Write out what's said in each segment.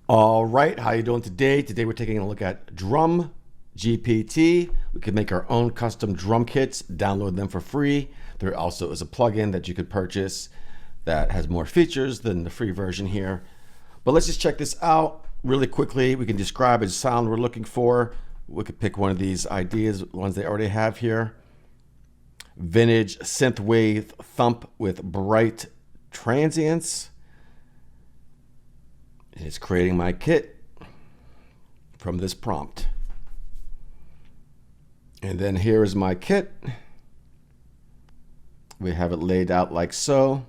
All right, how you doing today? Today we're taking a look at DrumGPT. We can make our own custom drum kits, download them for free. There also is a plugin that you could purchase that has more features than the free version here. But let's just check this out really quickly. We can describe a sound we're looking for. We could pick one of these ideas, ones they already have here. Vintage synthwave thump with bright transients. It's creating my kit from this prompt. And then here is my kit. We have it laid out like so.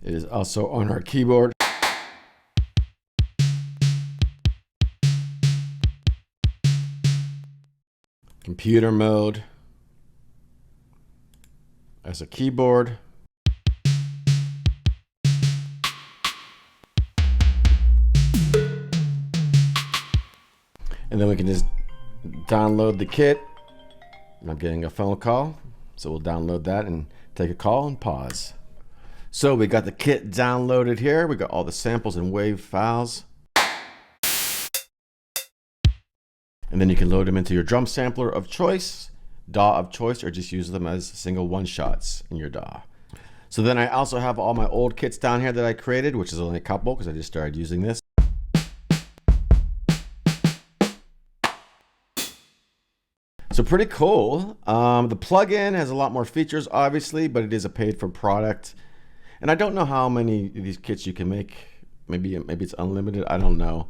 It is also on our keyboard. Computer mode as a keyboard. And then we can just download the kit. I'm getting a phone call, so we'll download that and take a call and pause. So we got the kit downloaded here. We got all the samples and wave files. And then you can load them into your drum sampler of choice, DAW of choice, or just use them as single one-shots in your DAW. So then I also have all my old kits down here that I created, which is only a couple because I just started using this. So pretty cool. The plugin has a lot more features, obviously, but it is a paid-for product. And I don't know how many of these kits you can make. Maybe it's unlimited. I don't know.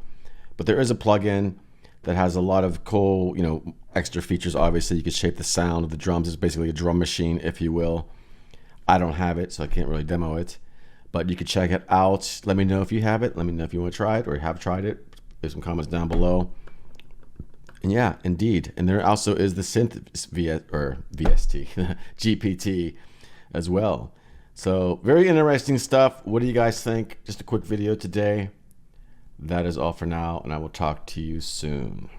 But there is a plugin that has a lot of cool, extra features. Obviously, you can shape the sound of the drums. It's basically a drum machine, if you will. I don't have it, so I can't really demo it. But you can check it out. Let me know if you have it. Let me know if you want to try it or have tried it. Leave some comments down below. And yeah, indeed. And there also is the synth VST GPT as well. So very interesting stuff. What do you guys think? Just a quick video today. That is all for now, and I will talk to you soon.